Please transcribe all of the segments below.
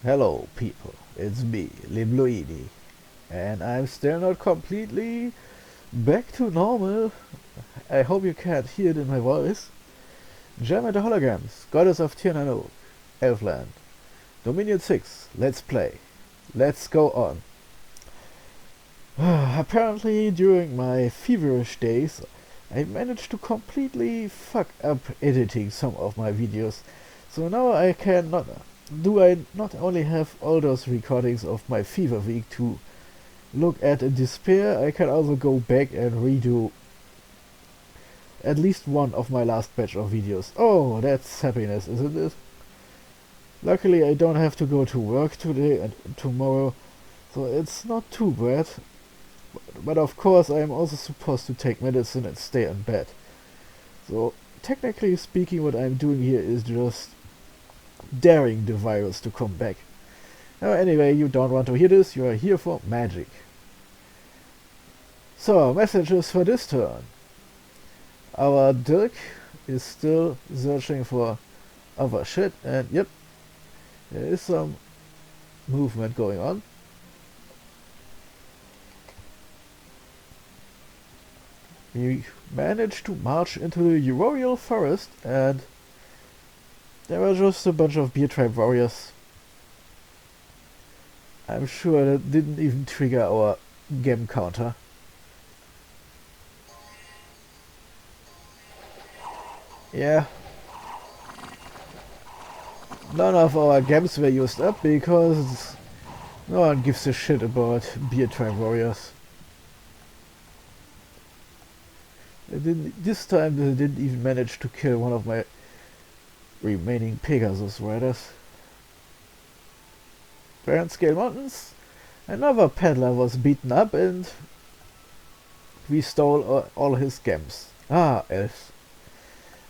Hello people, it's me, Libloidi, and I'm still not completely back to normal. I hope you can't hear it in my voice. Gem and the Holograms, Goddess of TNN, Elfland, Dominion 6, let's play. Let's go on. Apparently during my feverish days, I managed to completely fuck up editing some of my videos. So now I not only have all those recordings of my fever week to look at in despair, I can also go back and redo at least one of my last batch of videos. Oh, that's happiness, isn't it? Luckily I don't have to go to work today and tomorrow, so it's not too bad. But of course I am also supposed to take medicine and stay in bed. So technically speaking, what I'm doing here is just daring the virus to come back. Anyway, you don't want to hear this, you are here for magic. So, messages for this turn. Our Dirk is still searching for other shit, and yep, there is some movement going on. We managed to march into the Royal Forest, and there were just a bunch of beer tribe warriors. I'm sure that didn't even trigger our gem counter. Yeah. None of our gems were used up because no one gives a shit about beer tribe warriors. This time they didn't even manage to kill one of my remaining Pegasus riders. Grand Scale Mountains, another peddler was beaten up and we stole all his gems. Ah, elves.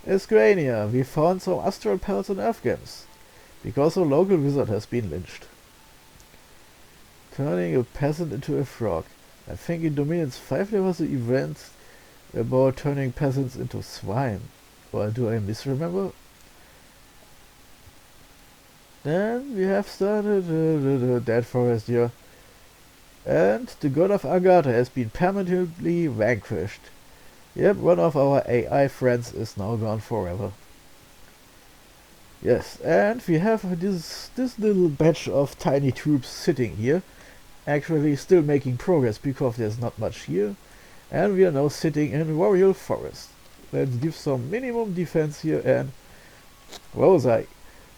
Esgrania, we found some astral pelts and elf gems, because a local wizard has been lynched. Turning a peasant into a frog. I think in Dominions 5 there was an event about turning peasants into swine. Or do I misremember? Then we have started the Dead Forest here. And the god of Agatha has been permanently vanquished. Yep, one of our AI friends is now gone forever. Yes, and we have this little batch of tiny troops sitting here, actually still making progress because there's not much here, and we are now sitting in Royal Forest. Let's give some minimum defense here, and Rosai.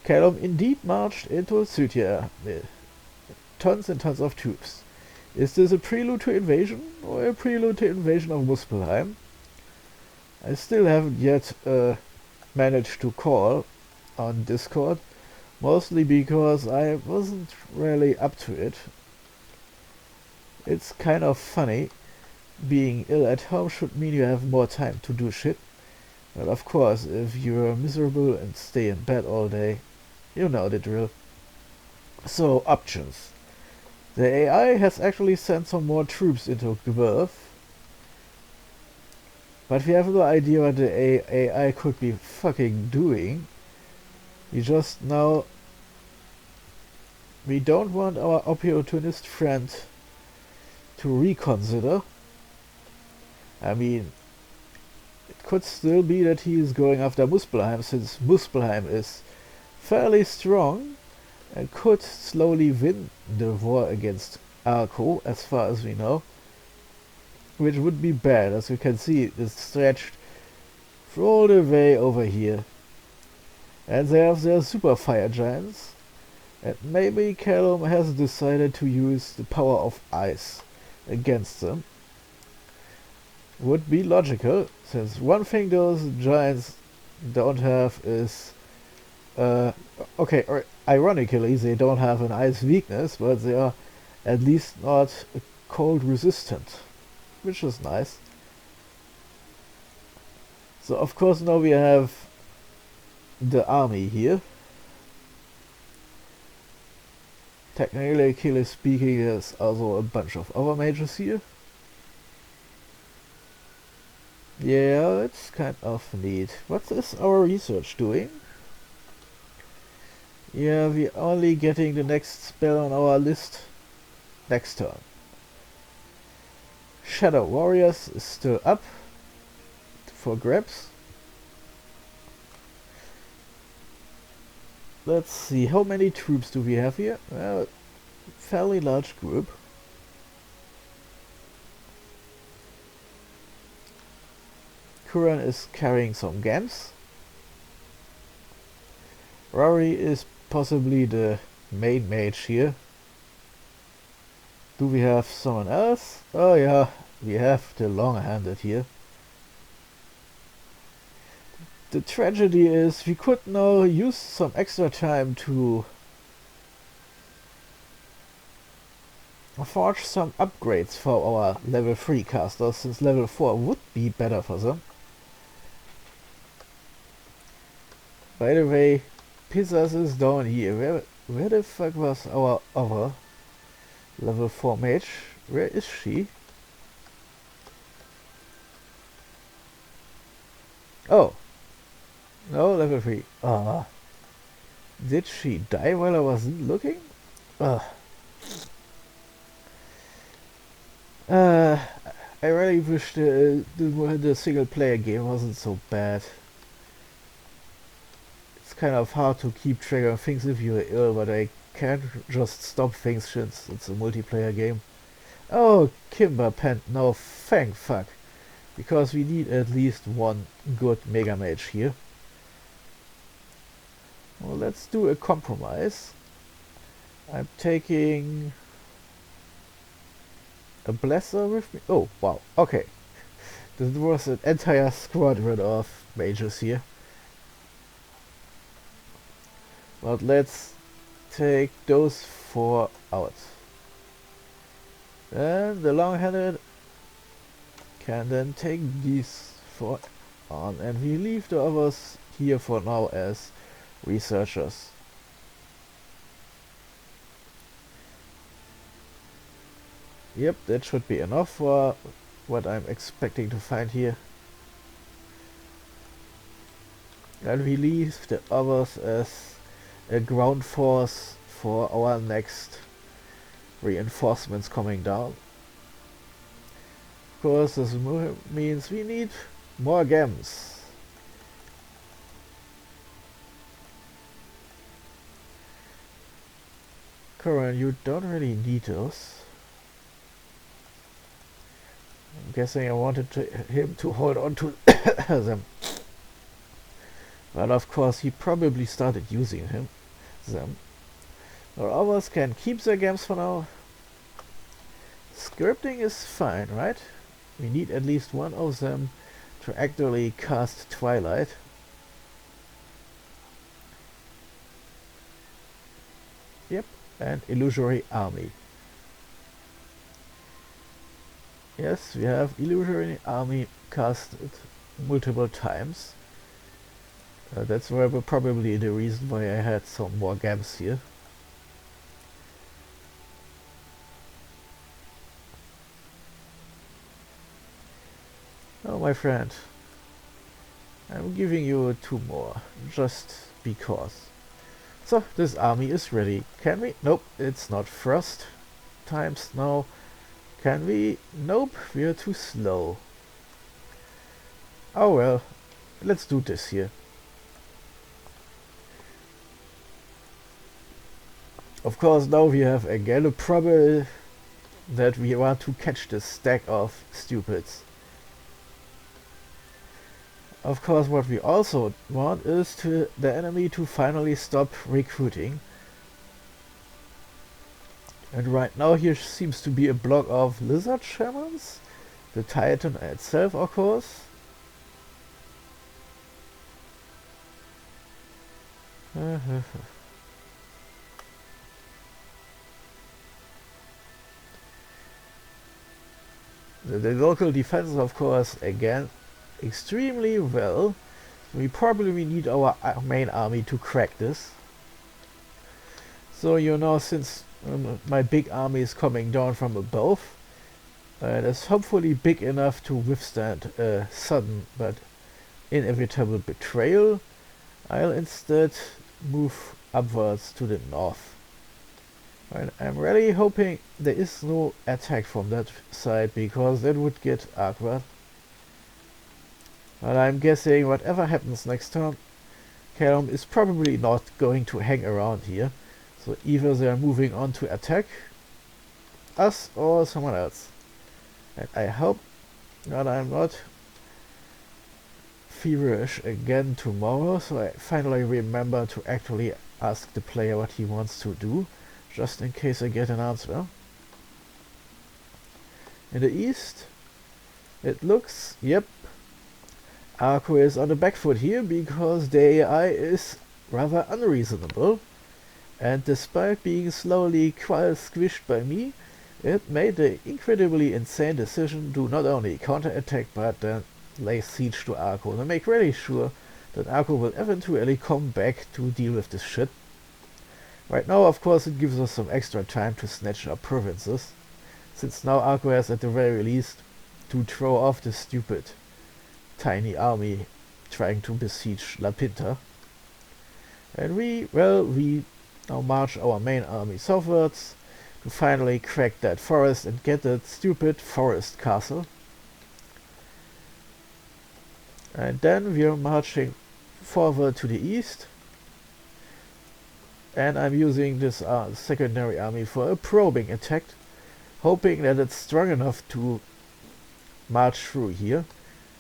Callum indeed marched into Scythia with tons and tons of troops. Is this a prelude to invasion, or a prelude to invasion of Muspelheim? I still haven't yet managed to call on Discord, mostly because I wasn't really up to it. It's kind of funny. Being ill at home should mean you have more time to do shit. But of course, if you're miserable and stay in bed all day, you know the drill. So, options. The AI has actually sent some more troops into Gwerth, but we have no idea what the AI could be fucking doing. We just know we don't want our opportunist friend to reconsider. I mean, it could still be that he is going after Muspelheim, since Muspelheim is fairly strong and could slowly win the war against Arco, as far as we know. Which would be bad, as you can see, it's stretched all the way over here. And they have their super fire giants. And maybe Callum has decided to use the power of ice against them. Would be logical, since one thing those giants don't have is... ironically, they don't have an ice weakness, but they are at least not cold resistant, which is nice. So of course now we have the army here. Technically speaking, there's also a bunch of other mages here. Yeah, it's kind of neat. What is our research doing? Yeah, we're only getting the next spell on our list next turn. Shadow Warriors is still up for grabs. Let's see, how many troops do we have here? Well, fairly large group. Kuran is carrying some Gams. Rory is possibly the main mage here. Do we have someone else? Oh yeah, we have the long-handed here. The tragedy is we could now use some extra time to forge some upgrades for our level 3 casters, since level 4 would be better for them. By the way, Pizzas is down here. Where the fuck was our other level 4 mage? Where is she? Oh. No, level 3. Did she die while I wasn't looking? I really wish the single player game wasn't so bad. It's kind of hard to keep track of things if you're ill, but I can't just stop things since it's a multiplayer game. Oh, Kimber Pen, no, thank fuck. Because we need at least one good Mega Mage here. Well, let's do a compromise. I'm taking a Blesser with me. Oh, wow, okay. This was an entire squadron of mages here. But let's take those 4 out. And the long-handed can then take these 4 on, and we leave the others here for now as researchers. Yep, that should be enough for what I'm expecting to find here. And we leave the others as a ground force for our next reinforcements coming down. Of course, this means we need more Gams. Corin, you don't really need those. I'm guessing I wanted him to hold on to them. But of course he probably started using them. Or others can keep their Gams for now. Scripting is fine, right? We need at least one of them to actually cast Twilight. Yep, and Illusory Army. Yes, we have Illusory Army casted multiple times. That's probably the reason why I had some more Gams here. Oh, my friend, I'm giving you 2 more, just because. So, this army is ready. Can we? Nope, it's not frost times now. Can we? Nope, we are too slow. Oh well, let's do this here. Of course, now we have again a problem that we want to catch this stack of stupids. Of course, what we also want is the enemy to finally stop recruiting. And right now here seems to be a block of lizard shamans. The Titan itself, of course. The local defense, of course, again, extremely well. We probably need our main army to crack this. So, you know, since my big army is coming down from above, and it's hopefully big enough to withstand a sudden but inevitable betrayal, I'll instead move upwards to the north. And I'm really hoping there is no attack from that side, because that would get awkward. But I'm guessing whatever happens next turn, Callum is probably not going to hang around here. So either they're moving on to attack us or someone else. And I hope that I'm not feverish again tomorrow, so I finally remember to actually ask the player what he wants to do, just in case I get an answer. In the east, it looks, yep, Arco is on the back foot here, because the AI is rather unreasonable, and despite being slowly quite squished by me, it made the incredibly insane decision to not only counterattack but then lay siege to Arco, and make really sure that Arco will eventually come back to deal with this shit. Right now, of course, it gives us some extra time to snatch up provinces, since now Arco has at the very least to throw off this stupid tiny army trying to besiege La Pinta. And we now march our main army southwards to finally crack that forest and get that stupid forest castle. And then we are marching forward to the east, and I'm using this secondary army for a probing attack, hoping that it's strong enough to march through here,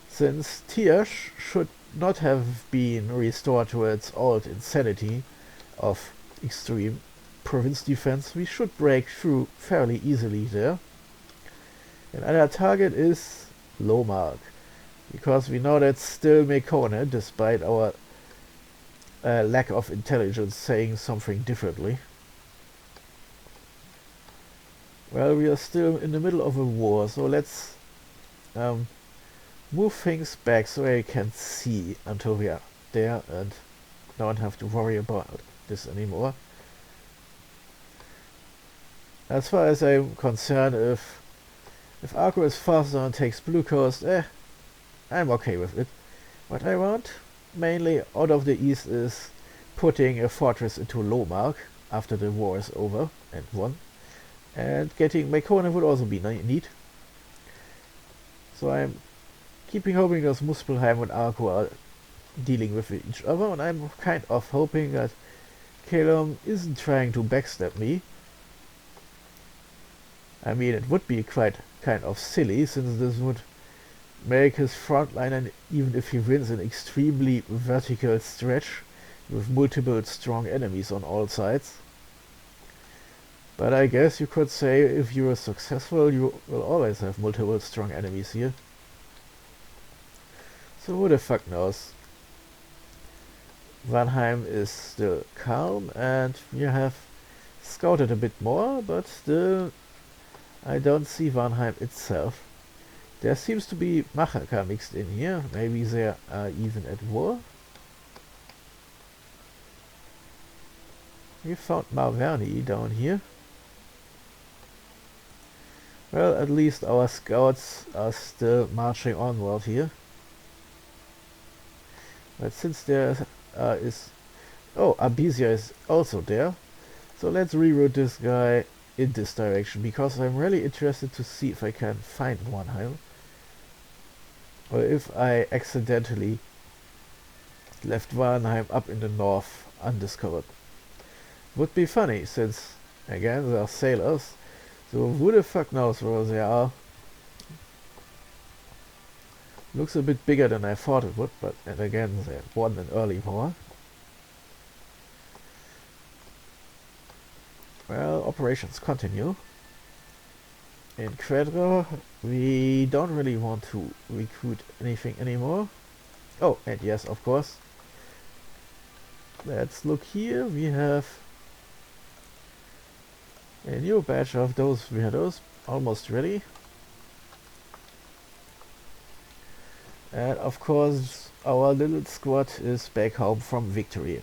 since Tiersch should not have been restored to its old insanity of extreme province defense. We should break through fairly easily there. And our target is Lomark, because we know that's still Mekone, despite our lack of intelligence saying something differently. Well, we are still in the middle of a war, so let's move things back so I can see until we are there and don't have to worry about this anymore. As far as I'm concerned, if Arco is faster and takes Blue Coast, I'm okay with it. What I want mainly out of the east is putting a fortress into Lomark after the war is over and won, and getting Mekone would also be neat. So I'm keeping hoping that Muspelheim and Arco are dealing with each other, and I'm kind of hoping that Calum isn't trying to backstab me. I mean, it would be quite kind of silly, since this would make his front line, and even if he wins, an extremely vertical stretch with multiple strong enemies on all sides. But I guess you could say if you are successful, you will always have multiple strong enemies here. So who the fuck knows? Vanheim is still calm, and we have scouted a bit more, but still I don't see Vanheim itself. There seems to be Machaka mixed in here. Maybe they are even at war. We found Marverni down here. Well, at least our scouts are still marching onward here. But since there is... Oh, Abizia is also there. So let's reroute this guy in this direction, because I'm really interested to see if I can find Vanheim, or if I accidentally left Vanheim up in the north undiscovered. Would be funny, since again they are sailors, so who the fuck knows where they are. Looks a bit bigger than I thought it would, but and again they won an early war. Well, operations continue. In Quedro, we don't really want to recruit anything anymore. Oh, and yes, of course. Let's look here. We have a new batch of those weirdos almost ready. And of course, our little squad is back home from victory.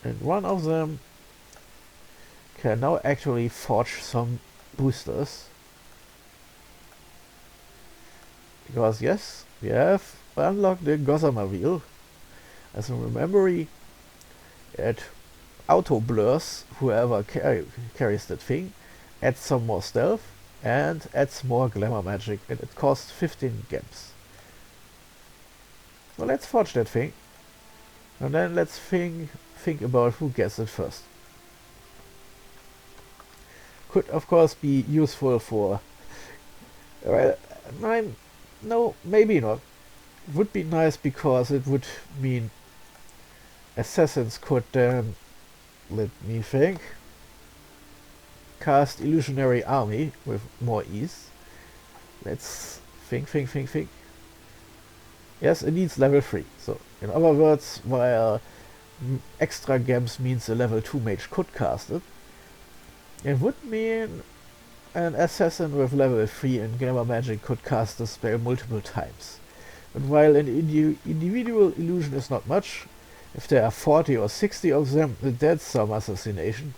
And one of them can now actually forge some boosters. Because yes, we have unlocked the Gossamer wheel. As a memory, it auto blurs whoever carries that thing, adds some more stealth, and adds more glamour magic, and it costs 15 gems. So let's forge that thing, and then let's think about who gets it first. Could of course be useful for, well, no, maybe not. It would be nice because it would mean assassins could then, let me think, cast illusionary army with more ease. Let's think. Yes, it needs level 3. So, in other words, while extra gems means a level 2 mage could cast it, it would mean an assassin with level 3 in glamour magic could cast the spell multiple times. But while an individual illusion is not much, if there are 40 or 60 of them, that's some assassination.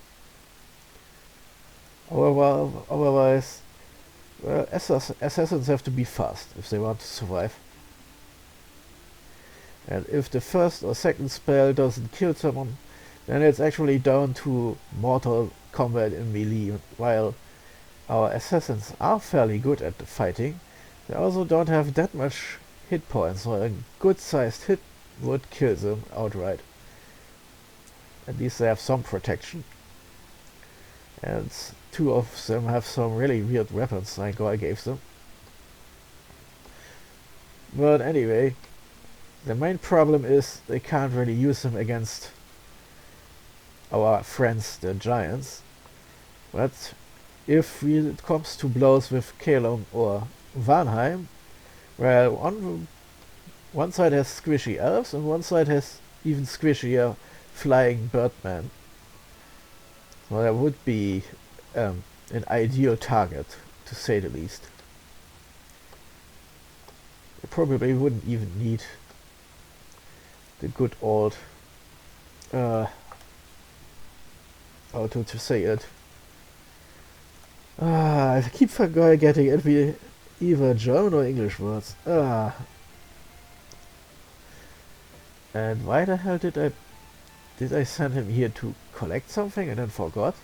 Otherwise, well, assassins have to be fast if they want to survive. And if the first or second spell doesn't kill someone, then it's actually down to mortal combat in melee. While our assassins are fairly good at the fighting, they also don't have that much hit points, so a good sized hit would kill them outright. At least they have some protection. And 2 of them have some really weird weapons like I gave them. But anyway, the main problem is they can't really use them against our friends, the giants. But if it comes to blows with Kalom or Vanheim, well, one side has squishy elves and one side has even squishier flying birdmen. So that would be an ideal target, to say the least. You probably wouldn't even need the good old, how to say it. I keep forgetting it, either German or English words. And why the hell did I send him here to collect something and then forgot?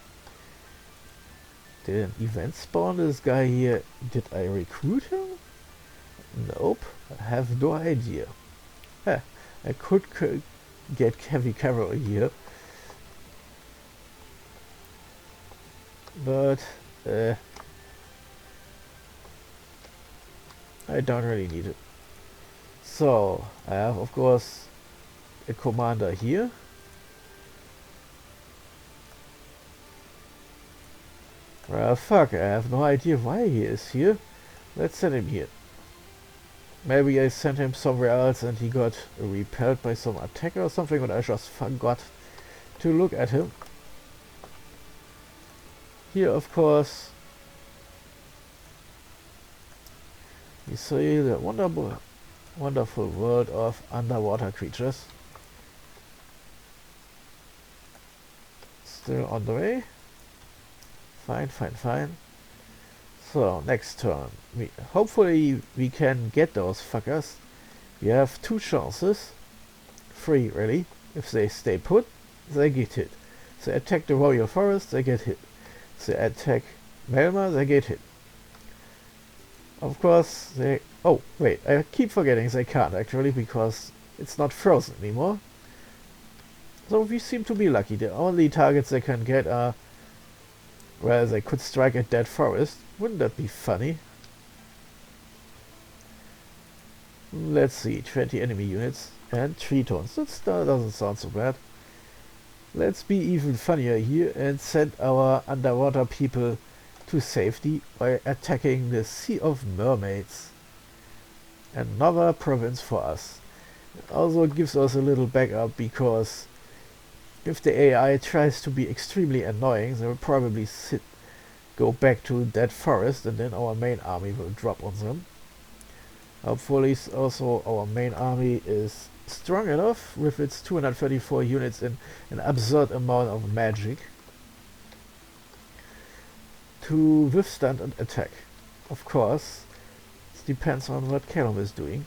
Did an event spawn this guy here? Did I recruit him? Nope, I have no idea. I could get heavy cavalry here, but I don't really need it. So I have, of course, a commander here. Well, fuck, I have no idea why he is here. Let's send him here. Maybe I sent him somewhere else and he got repelled by some attacker or something, but I just forgot to look at him. Here, of course, you see the wonderful world of underwater creatures. Still on the way. Fine. So, next turn. Hopefully we can get those fuckers. We have 2 chances. 3, really. If they stay put, they get hit. If they attack the Royal Forest, they get hit. If they attack Melma, they get hit. Of course, they... Oh, wait, I keep forgetting they can't, actually, because it's not frozen anymore. So we seem to be lucky. The only targets they can get are... Well, they could strike a dead forest. Wouldn't that be funny? Let's see, 20 enemy units and 3 tons. That doesn't sound so bad. Let's be even funnier here and send our underwater people to safety by attacking the Sea of Mermaids. Another province for us. It also gives us a little backup, because if the AI tries to be extremely annoying, they will probably go back to that forest, and then our main army will drop on them. Hopefully also our main army is strong enough with its 234 units and an absurd amount of magic to withstand an attack. Of course, it depends on what Callum is doing.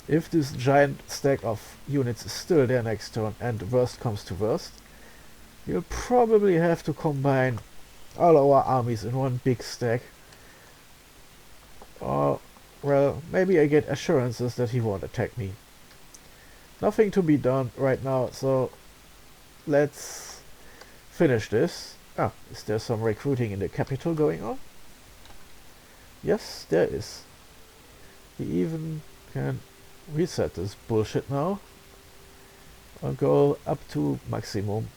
if this giant stack of units is still there next turn and the worst comes to worst, we'll probably have to combine all our armies in one big stack. Or, well, maybe I get assurances that he won't attack me. Nothing to be done right now, so let's finish this. Ah, is there some recruiting in the capital going on? Yes, there is. We even can reset this bullshit now and go up to maximum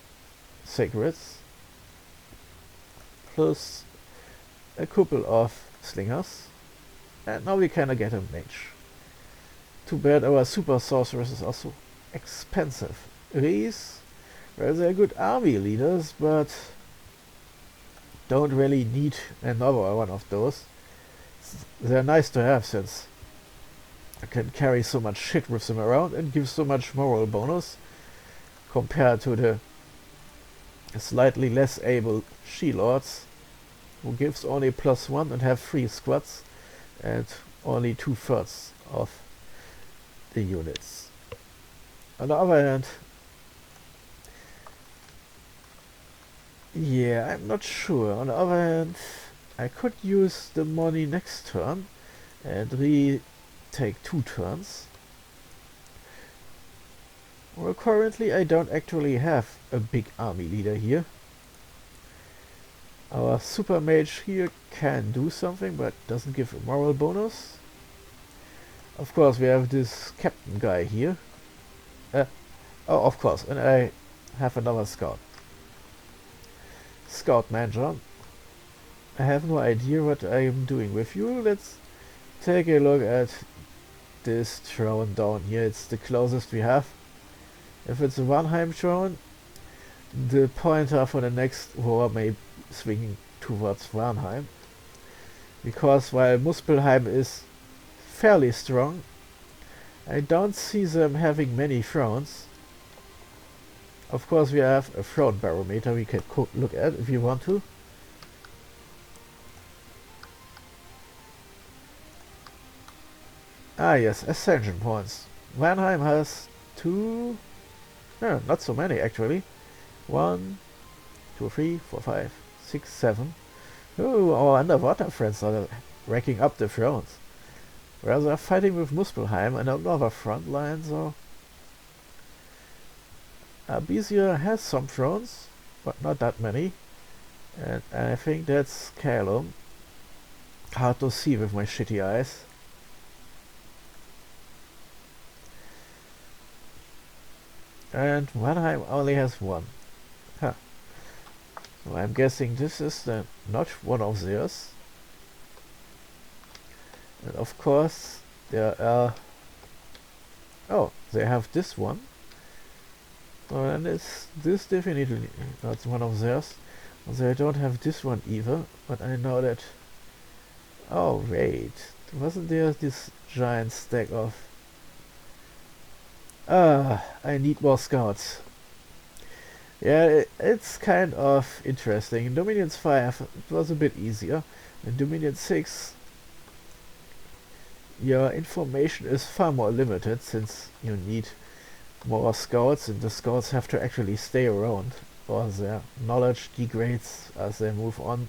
sacreds plus a couple of slingers, and now we kinda get a mage. Too bad our super sorceresses are so expensive. These, well, they're good army leaders, but don't really need another one of those. They're nice to have since I can carry so much shit with them around and give so much moral bonus compared to the slightly less able she-lords who gives only +1 and have 3 squads and only 2/3 of the units. On the other hand, yeah, I'm not sure. On the other hand, I could use the money next turn and retake 2 turns. Well, currently I don't actually have a big army leader here. Our super mage here can do something, but doesn't give a moral bonus. Of course, we have this captain guy here. Oh, of course, and I have another scout. Scout manager. I have no idea what I am doing with you. Let's take a look at this throne down here. It's the closest we have. If it's a Vanheim throne, the pointer for the next war may swing towards Vanheim. Because while Muspelheim is fairly strong, I don't see them having many thrones. Of course, we have a throne barometer we can look at if you want to. Ah yes, ascension points. Vanheim has 2... no, not so many actually. 1, 2, 3, 4, 5, 6, 7. Oh, our underwater friends are racking up the thrones. Whereas they're fighting with Muspelheim and another front line, so... Abizia has some thrones, but not that many. And I think that's Calum. Hard to see with my shitty eyes. And Vanheim only has 1. Huh. So I'm guessing this is not one of theirs. And of course there are... oh, they have this one. Oh, and it's this definitely not one of theirs. They don't have this one either, but I know that... oh wait, wasn't there this giant stack of... I need more scouts. Yeah, it's kind of interesting. In Dominions 5 it was a bit easier. In Dominion 6 your information is far more limited since you need more scouts and the scouts have to actually stay around or their knowledge degrades as they move on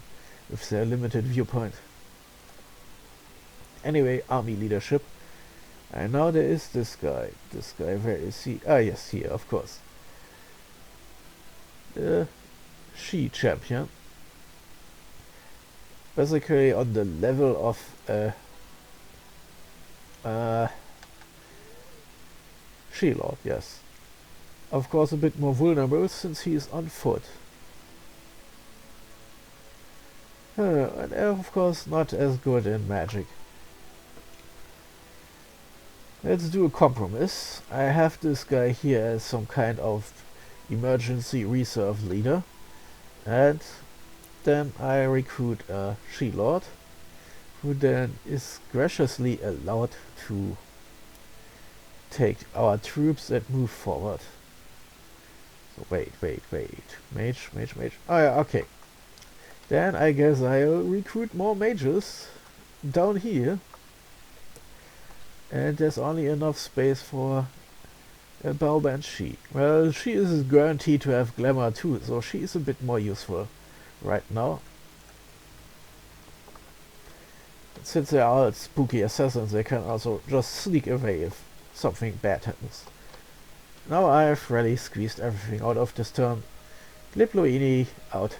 with their limited viewpoint. Anyway, army leadership. And now there is this guy. This guy, where is he? Ah yes, here, of course. The she champion. Basically on the level of she-lord, yes. Of course a bit more vulnerable since he is on foot. And of course not as good in magic. Let's do a compromise. I have this guy here as some kind of emergency reserve leader. And then I recruit a she-lord, who then is graciously allowed to take our troops and move forward. So wait. Mage. Oh yeah, okay. Then I guess I'll recruit more mages down here. And there's only enough space for a Bowband She. Well, she is guaranteed to have glamour too, so she is a bit more useful right now. Since they are spooky assassins, they can also just sneak away if something bad happens. Now I've really squeezed everything out of this turn. Glibloini out.